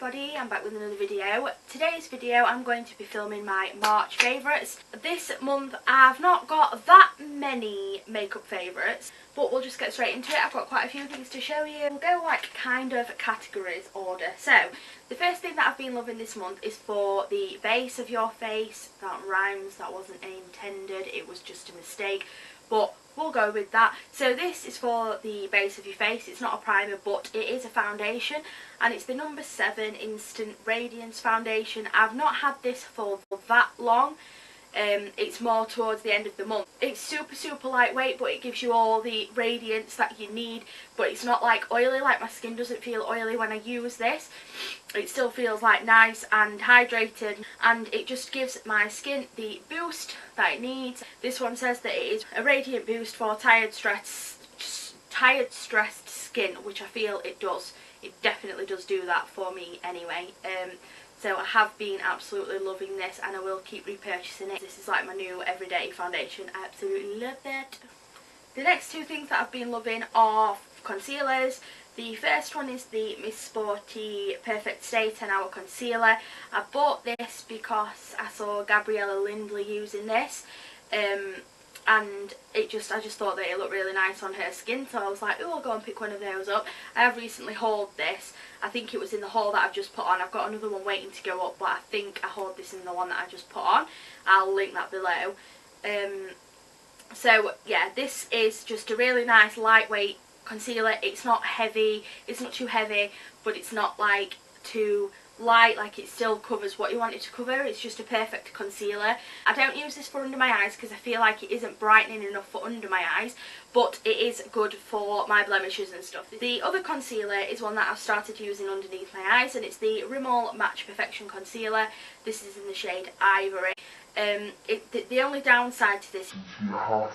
everybody, I'm back with another video. Today's video I'm going to be filming my March favourites. This month I've not got that many makeup favourites, but we'll just get straight into it. I've got quite a few things to show you. We'll go like kind of categories order. So the first thing that I've been loving this month is for the base of your face. That rhymes, that wasn't intended, it was just a mistake, but we'll go with that. So this is for the base of your face. It's not a primer, but it is a foundation, and it's the number 7 Instant Radiance foundation. I've not had this for that long. It's more towards the end of the month. It's super lightweight, but it gives you all the radiance that you need, but it's not like oily. Like, my skin doesn't feel oily when I use this. It still feels like nice and hydrated, and it just gives my skin the boost that it needs. This one says that it is a radiant boost for tired, stressed skin, which I feel it does. It definitely does do that for me anyway. So I have been absolutely loving this, and I will keep repurchasing it. This is like my new everyday foundation. I absolutely love it. The next two things that I've been loving are concealers. The first one is the Miss Sporty Perfect Stay 10 Hour Concealer. I bought this because I saw Gabriella Lindley using this. And I just thought that it looked really nice on her skin, so I was like, oh, I'll go and pick one of those up. I have recently hauled this. I think it was in the haul that I've just put on. I've got another one waiting to go up, but I think I hauled this in the one that I just put on. I'll link that below. So yeah, this is just a really nice lightweight concealer. It's not heavy, it's not too heavy, but it's not like too light, like it still covers what you want it to cover. It's just a perfect concealer. I don't use this for under my eyes because I feel like it isn't brightening enough for under my eyes, but it is good for my blemishes and stuff. The other concealer is one that I've started using underneath my eyes, and it's the Rimmel Match Perfection Concealer. This is in the shade Ivory. The only downside to this, drop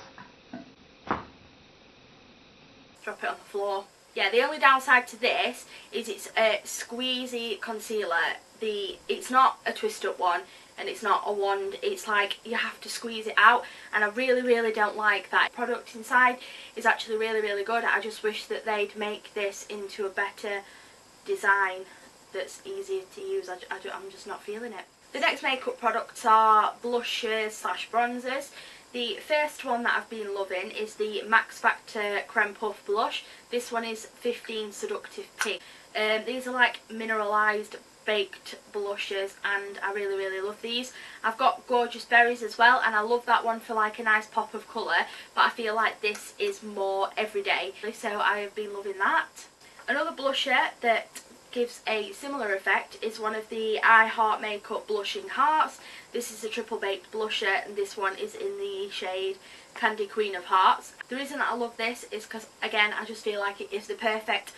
it on the floor. Yeah, the only downside to this is it's a squeezy concealer. It's not a twist up one, and it's not a wand. It's like you have to squeeze it out, and I really don't like that. The product inside is actually really good. I just wish that they'd make this into a better design that's easier to use. I'm just not feeling it. The next makeup products are blushes slash bronzers. The first one that I've been loving is the Max Factor Creme Puff Blush. This one is 15 Seductive Pink. These are like mineralised baked blushes, and I really love these. I've got Gorgeous Berries as well, and I love that one for like a nice pop of colour, but I feel like this is more everyday, so I have been loving that. Another blusher that gives a similar effect is one of the I Heart Makeup Blushing Hearts. This is a triple baked blusher, and this one is in the shade Candy Queen of Hearts. The reason that I love this is because, again, I just feel like it is the perfect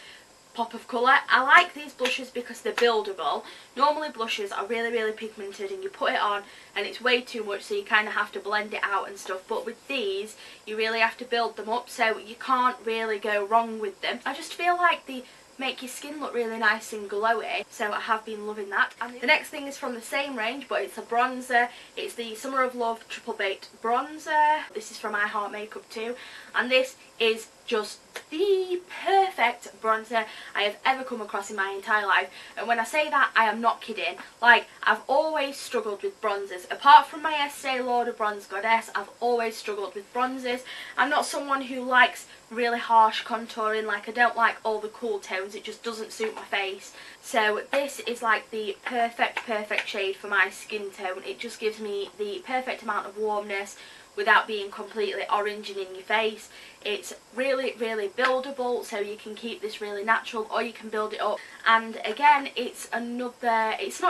pop of colour. I like these blushes because they're buildable. Normally blushes are really pigmented, and you put it on and it's way too much, so you kind of have to blend it out and stuff, but with these you really have to build them up, so you can't really go wrong with them. I just feel like they make your skin look really nice and glowy, so I have been loving that. And the next thing is from the same range, but it's a bronzer. It's the Summer of Love Triple Baked Bronzer. This is from I Heart Makeup too, and this is just the perfect bronzer I have ever come across in my entire life. And when I say that, I am not kidding. Like, I've always struggled with bronzers. Apart from my Estee Lauder Bronze Goddess, I've always struggled with bronzers. I'm not someone who likes really harsh contouring. Like, I don't like all the cool tones. It just doesn't suit my face. So this is like the perfect shade for my skin tone. It just gives me the perfect amount of warmness without being completely orange and in your face. It's really buildable, so you can keep this really natural, or you can build it up. And again, it's not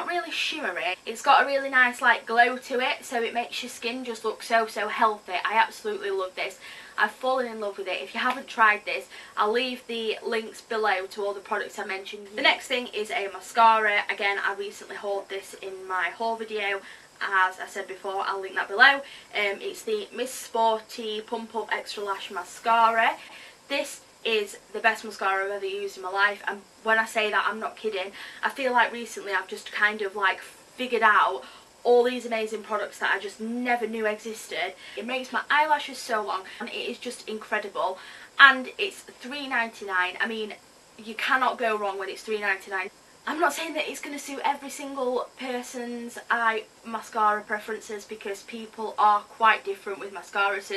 really shimmery. It's got a really nice like glow to it, so it makes your skin just look so healthy. I absolutely love this. I've fallen in love with it. If you haven't tried this, I'll leave the links below to all the products I mentioned. The next thing is a mascara. Again, I recently hauled this in my haul video. As I said before, I'll link that below. It's the Miss Sporty Pump Up Extra Lash Mascara. This is the best mascara I've ever used in my life, and when I say that, I'm not kidding. I feel like recently I've just kind of like figured out all these amazing products that I just never knew existed. It makes my eyelashes so long, and it is just incredible. And it's $3.99. I mean, you cannot go wrong when it's $3.99. I'm not saying that it's going to suit every single person's eye mascara preferences, because people are quite different with mascaras.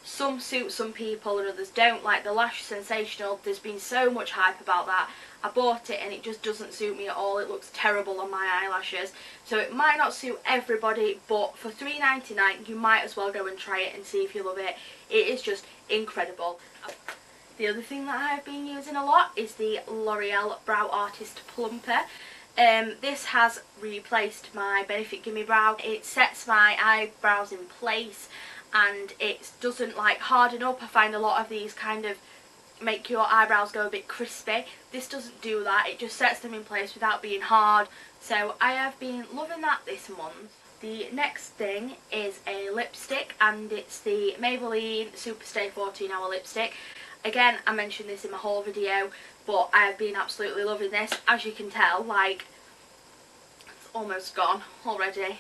Some suit some people and others don't. Like the Lush Sensational, there's been so much hype about that. I bought it and it just doesn't suit me at all. It looks terrible on my eyelashes. So it might not suit everybody, but for £3.99 you might as well go and try it and see if you love it. It is just incredible. The other thing that I have been using a lot is the L'Oreal Brow Artist Plumper. This has replaced my Benefit Gimme Brow. It sets my eyebrows in place and it doesn't like harden up. I find a lot of these kind of make your eyebrows go a bit crispy. This doesn't do that, it just sets them in place without being hard. So I have been loving that this month. The next thing is a lipstick, and it's the Maybelline Superstay 14-Hour Lipstick. Again, I mentioned this in my haul video, but I have been absolutely loving this. As you can tell, like, it's almost gone already.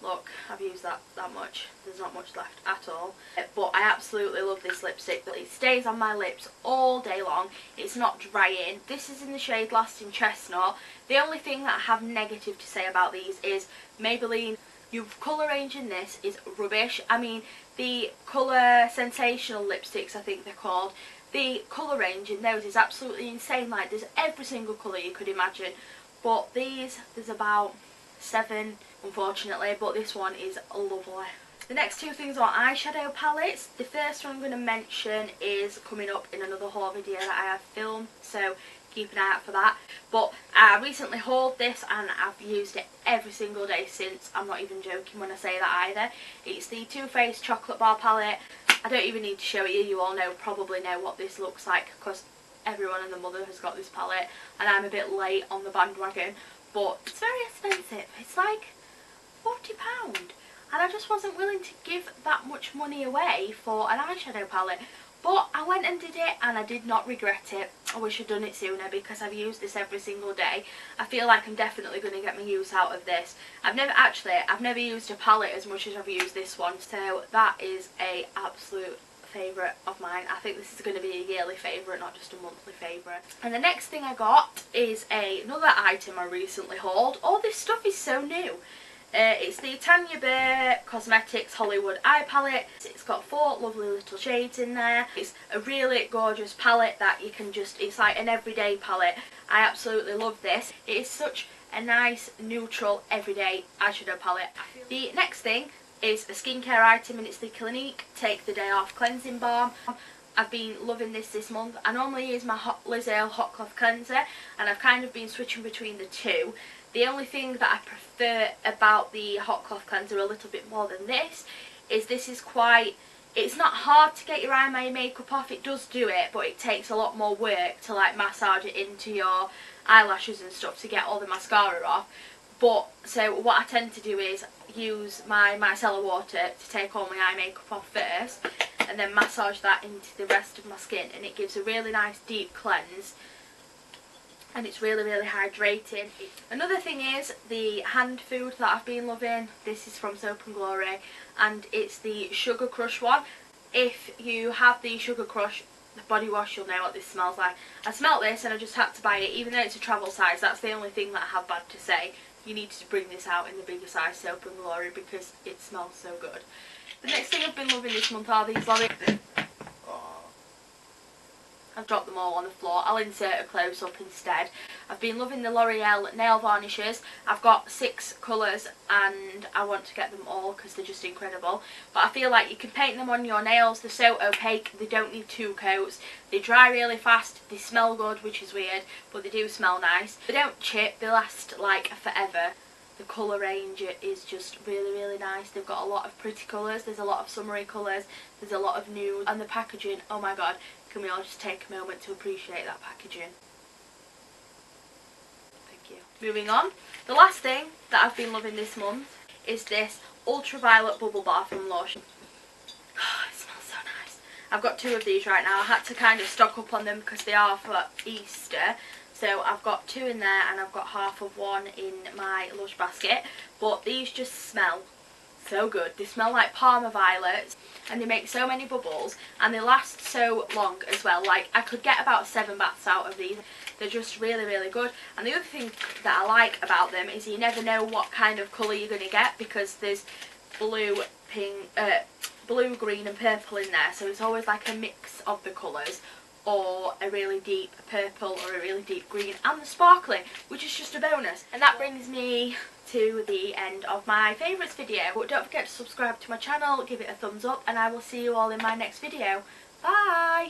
Look, I've used that much. There's not much left at all. But I absolutely love this lipstick. It stays on my lips all day long. It's not drying. This is in the shade Lasting Chestnut. The only thing that I have negative to say about these is Maybelline, your colour range in this is rubbish. I mean, the Colour Sensational lipsticks, I think they're called, the colour range in those is absolutely insane. Like, there's every single colour you could imagine. But these, there's about 7, unfortunately, but this one is lovely. The next two things are eyeshadow palettes. The first one I'm going to mention is coming up in another haul video that I have filmed, so keep an eye out for that. But I recently hauled this and I've used it every single day since. I'm not even joking when I say that either. It's the Too Faced Chocolate Bar palette. I don't even need to show it you all probably know what this looks like, because everyone and their mother has got this palette and I'm a bit late on the bandwagon. But it's very expensive. It's like £40, and I just wasn't willing to give that much money away for an eyeshadow palette. But I went and did it and I did not regret it. I wish I'd done it sooner, because I've used this every single day. I feel like I'm definitely going to get my use out of this. I've never used a palette as much as I've used this one, so that is a absolute favourite of mine. I think this is going to be a yearly favourite, not just a monthly favourite. And the next thing I got is another item I recently hauled. All this stuff is so new. It's the Tanya Burr Cosmetics Hollywood Eye Palette. It's got 4 lovely little shades in there. It's a really gorgeous palette that you can just, it's like an everyday palette. I absolutely love this. It is such a nice, neutral, everyday eyeshadow palette. The next thing is a skincare item, and it's the Clinique Take the Day Off Cleansing Balm. I've been loving this month. I normally use my Liz Ale Hot Cloth Cleanser, and I've kind of been switching between the two. The only thing that I prefer about the Hot Cloth Cleanser a little bit more than this is quite, it's not hard to get your eye makeup off. It does do it, but it takes a lot more work to like massage it into your eyelashes and stuff to get all the mascara off. But so what I tend to do is use my micellar water to take all my eye makeup off first, and then massage that into the rest of my skin, and it gives a really nice deep cleanse, and it's really, really hydrating. Another thing is the hand food that I've been loving. This is from Soap & Glory, and it's the Sugar Crush one. If you have the Sugar Crush the body wash, you'll know what this smells like. I smelt this and I just had to buy it, even though it's a travel size. That's the only thing that I have bad to say. You need to bring this out in the bigger size Soap & Glory, because it smells so good. The next thing I've been loving this month are these L'Oreal. I've dropped them all on the floor. I'll insert a close-up instead. I've been loving the L'Oreal nail varnishes. I've got 6 colours and I want to get them all because they're just incredible. But I feel like you can paint them on your nails. They're so opaque. They don't need 2 coats. They dry really fast. They smell good, which is weird, but they do smell nice. They don't chip. They last like forever. The colour range is just really, really nice. They've got a lot of pretty colours. There's a lot of summery colours. There's a lot of nude. And the packaging, oh my god. Can we all just take a moment to appreciate that packaging? Thank you. Moving on. The last thing that I've been loving this month is this Ultraviolet Bubble Bar from Lush. Oh, it smells so nice. I've got 2 of these right now. I had to kind of stock up on them because they are for Easter. So I've got 2 in there and I've got half of one in my Lush basket. But these just smell so good. They smell like Parma violets and they make so many bubbles and they last so long as well. Like, I could get about 7 baths out of these. They're just really, really good. And the other thing that I like about them is you never know what kind of colour you're going to get, because there's blue, pink, blue, green and purple in there, so it's always like a mix of the colours, or a really deep purple or a really deep green, and the sparkling, which is just a bonus. And that brings me to the end of my favourites video. But don't forget to subscribe to my channel, give it a thumbs up, and I will see you all in my next video. Bye!